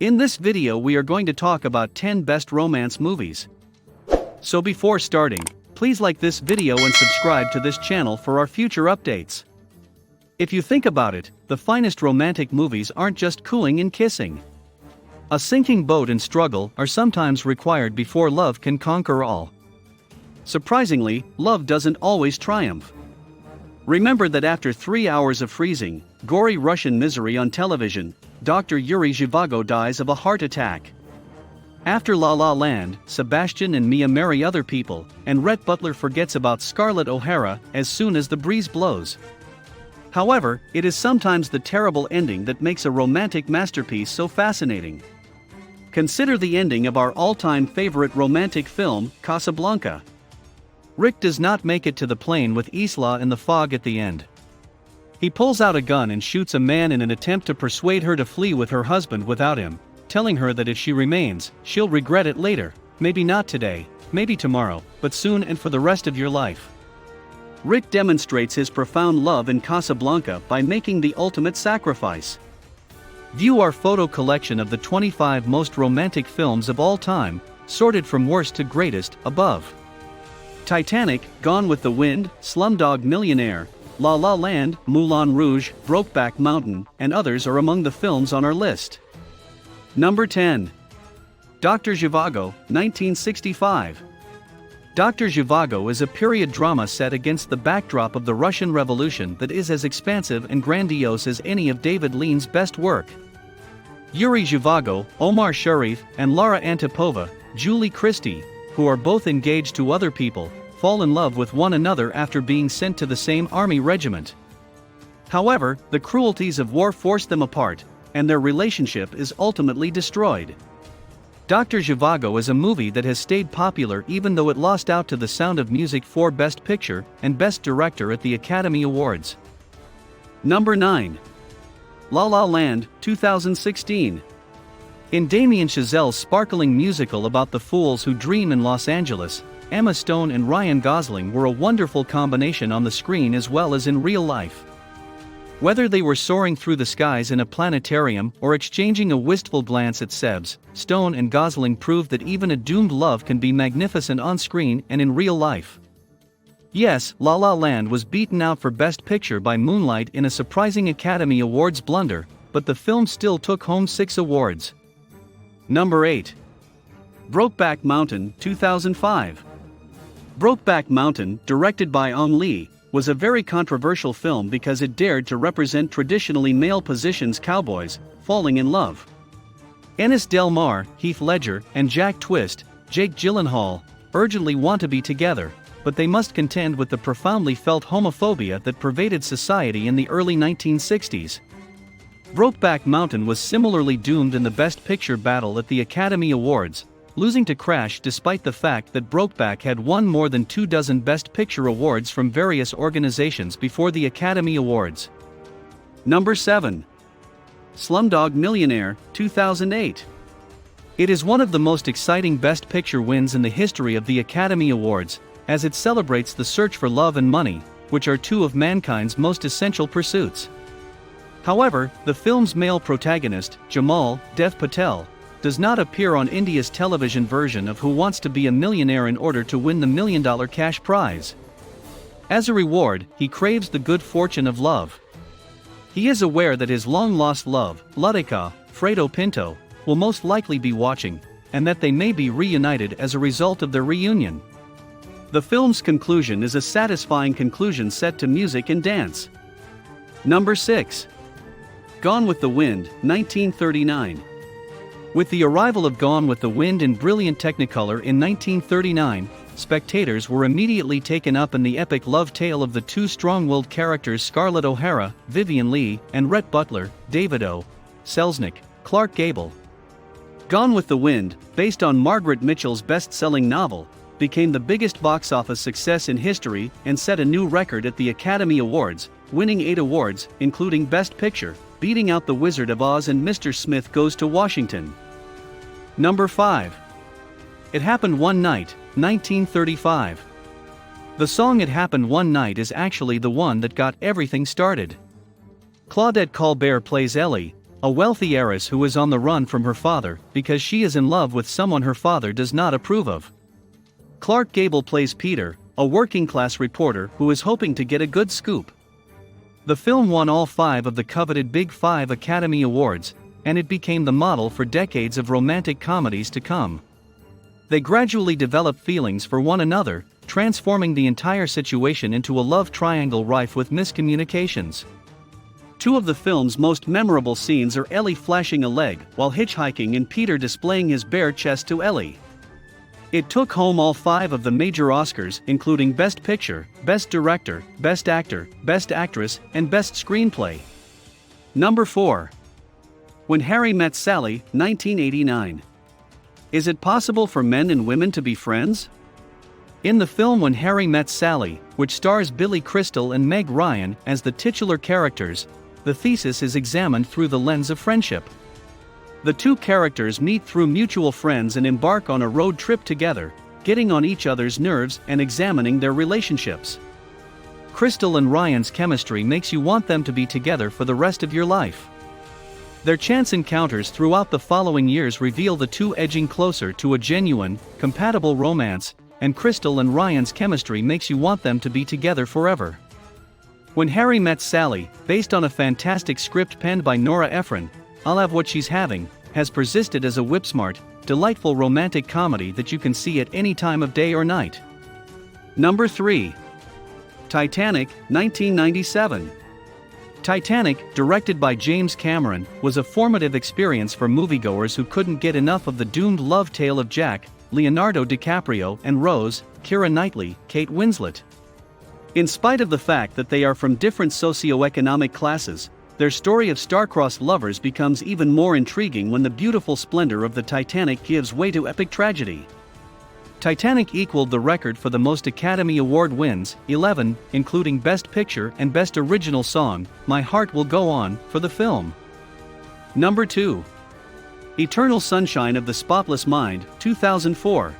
In this video we are going to talk about 10 best romance movies. So before starting, please like this video and subscribe to this channel for our future updates. If you think about it, the finest romantic movies aren't just cooing and kissing. A sinking boat and struggle are sometimes required before love can conquer all. Surprisingly, love doesn't always triumph. Remember that after 3 hours of freezing, gory Russian misery on television, Dr. Yuri Zhivago dies of a heart attack. After La La Land, Sebastian and Mia marry other people, and Rhett Butler forgets about Scarlett O'Hara as soon as the breeze blows. However, it is sometimes the terrible ending that makes a romantic masterpiece so fascinating. Consider the ending of our all-time favorite romantic film, Casablanca. Rick does not make it to the plane with Isla in the fog at the end. He pulls out a gun and shoots a man in an attempt to persuade her to flee with her husband without him, telling her that if she remains, she'll regret it later, maybe not today, maybe tomorrow, but soon and for the rest of your life. Rick demonstrates his profound love in Casablanca by making the ultimate sacrifice. View our photo collection of the 25 most romantic films of all time, sorted from worst to greatest, above. Titanic, Gone with the Wind, Slumdog Millionaire, La La Land, Moulin Rouge, Brokeback Mountain, and others are among the films on our list. Number 10. Dr. Zhivago, 1965. Dr. Zhivago is a period drama set against the backdrop of the Russian Revolution that is as expansive and grandiose as any of David Lean's best work. Yuri Zhivago, Omar Sharif, and Lara Antipova, Julie Christie, who are both engaged to other people, fall in love with one another after being sent to the same army regiment. However, the cruelties of war force them apart, and their relationship is ultimately destroyed. Dr. Zhivago is a movie that has stayed popular even though it lost out to The Sound of Music for Best Picture and Best Director at the Academy Awards. Number 9. La La Land, 2016. In Damien Chazelle's sparkling musical about the fools who dream in Los Angeles, Emma Stone and Ryan Gosling were a wonderful combination on the screen as well as in real life. Whether they were soaring through the skies in a planetarium or exchanging a wistful glance at Sebs, Stone and Gosling proved that even a doomed love can be magnificent on screen and in real life. Yes, La La Land was beaten out for Best Picture by Moonlight in a surprising Academy Awards blunder, but the film still took home 6 awards. Number 8. Brokeback Mountain, 2005. Brokeback Mountain, directed by Ang Lee, was a very controversial film because it dared to represent traditionally male positions cowboys falling in love. Ennis Del Mar, Heath Ledger, and Jack Twist, Jake Gyllenhaal, urgently want to be together, but they must contend with the profoundly felt homophobia that pervaded society in the early 1960s. Brokeback Mountain was similarly doomed in the Best Picture battle at the Academy Awards, losing to Crash despite the fact that Brokeback had won more than 24 Best Picture awards from various organizations before the Academy Awards. Number 7. Slumdog Millionaire, 2008. It is one of the most exciting Best Picture wins in the history of the Academy Awards, as it celebrates the search for love and money, which are two of mankind's most essential pursuits. However, the film's male protagonist, Jamal, Dev Patel, does not appear on India's television version of Who Wants to Be a Millionaire in order to win the $1 million cash prize. As a reward, he craves the good fortune of love. He is aware that his long-lost love, Lutica, Fredo Pinto, will most likely be watching, and that they may be reunited as a result of their reunion. The film's conclusion is a satisfying conclusion set to music and dance. Number 6. Gone with the Wind, 1939. With the arrival of Gone with the Wind in brilliant Technicolor in 1939, spectators were immediately taken up in the epic love tale of the two strong-willed characters Scarlett O'Hara, Vivien Leigh, and Rhett Butler, David O. Selznick, Clark Gable. Gone with the Wind, based on Margaret Mitchell's best-selling novel, became the biggest box office success in history and set a new record at the Academy Awards, winning 8 awards, including Best Picture, beating out The Wizard of Oz and Mr. Smith Goes to Washington. Number 5. It Happened One Night, 1935. The song It Happened One Night is actually the one that got everything started. Claudette Colbert plays Ellie, a wealthy heiress who is on the run from her father because she is in love with someone her father does not approve of. Clark Gable plays Peter, a working-class reporter who is hoping to get a good scoop. The film won all 5 of the coveted Big 5 Academy Awards, and it became the model for decades of romantic comedies to come. They gradually develop feelings for one another, transforming the entire situation into a love triangle rife with miscommunications. 2 of the film's most memorable scenes are Ellie flashing a leg while hitchhiking and Peter displaying his bare chest to Ellie. It took home all 5 of the major Oscars, including Best Picture, Best Director, Best Actor, Best Actress, and Best Screenplay. Number 4. When Harry Met Sally, 1989. Is it possible for men and women to be friends? In the film When Harry Met Sally, which stars Billy Crystal and Meg Ryan as the titular characters, the thesis is examined through the lens of friendship. The 2 characters meet through mutual friends and embark on a road trip together, getting on each other's nerves and examining their relationships. Crystal and Ryan's chemistry makes you want them to be together for the rest of your life. Their chance encounters throughout the following years reveal the 2 edging closer to a genuine, compatible romance, and Crystal and Ryan's chemistry makes you want them to be together forever. When Harry Met Sally, based on a fantastic script penned by Nora Ephron, I'll Have What She's Having, has persisted as a whip-smart, delightful romantic comedy that you can see at any time of day or night. Number 3. Titanic, 1997. Titanic, directed by James Cameron, was a formative experience for moviegoers who couldn't get enough of the doomed love tale of Jack, Leonardo DiCaprio, and Rose, Keira Knightley, Kate Winslet. In spite of the fact that they are from different socioeconomic classes, their story of star-crossed lovers becomes even more intriguing when the beautiful splendor of the Titanic gives way to epic tragedy. Titanic equaled the record for the most Academy Award wins, 11, including Best Picture and Best Original Song, My Heart Will Go On, for the film. Number 2. Eternal Sunshine of the Spotless Mind, 2004.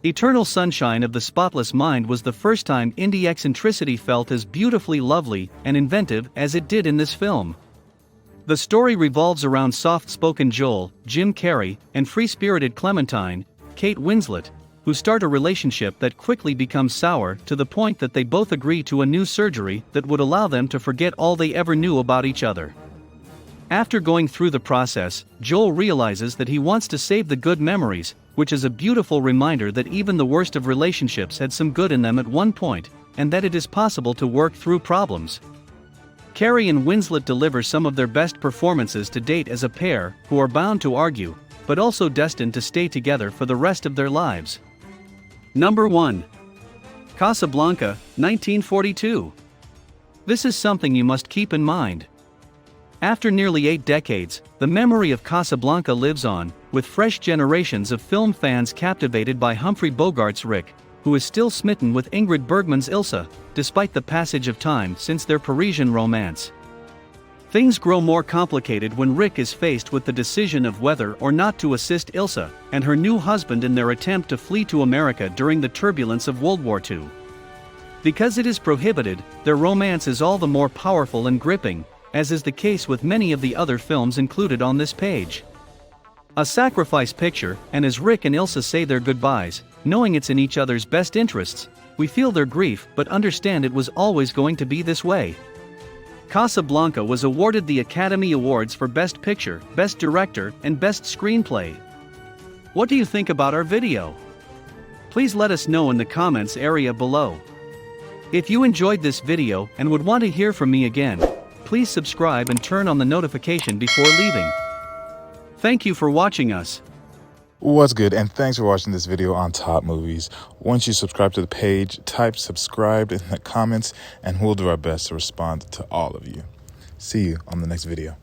Eternal Sunshine of the Spotless Mind was the first time indie eccentricity felt as beautifully lovely and inventive as it did in this film. The story revolves around soft-spoken Joel, Jim Carrey, and free-spirited Clementine, Kate Winslet, who start a relationship that quickly becomes sour to the point that they both agree to a new surgery that would allow them to forget all they ever knew about each other. After going through the process, Joel realizes that he wants to save the good memories, which is a beautiful reminder that even the worst of relationships had some good in them at one point, and that it is possible to work through problems. Carrey and Winslet deliver some of their best performances to date as a pair who are bound to argue, but also destined to stay together for the rest of their lives. Number 1. Casablanca, 1942. This is something you must keep in mind. After nearly 8 decades, the memory of Casablanca lives on, with fresh generations of film fans captivated by Humphrey Bogart's Rick, who is still smitten with Ingrid Bergman's Ilsa, despite the passage of time since their Parisian romance. Things grow more complicated when Rick is faced with the decision of whether or not to assist Ilsa and her new husband in their attempt to flee to America during the turbulence of World War II. Because it is prohibited, their romance is all the more powerful and gripping, as is the case with many of the other films included on this page. A sacrifice picture, and as Rick and Ilsa say their goodbyes, knowing it's in each other's best interests, we feel their grief but understand it was always going to be this way. Casablanca was awarded the Academy Awards for Best Picture, Best Director, and Best Screenplay. What do you think about our video? Please let us know in the comments area below. If you enjoyed this video and would want to hear from me again, please subscribe and turn on the notification before leaving. Thank you for watching us. What's good, and thanks for watching this video on Top Movies. Once you subscribe to the page, type subscribed in the comments and we'll do our best to respond to all of you. See you on the next video.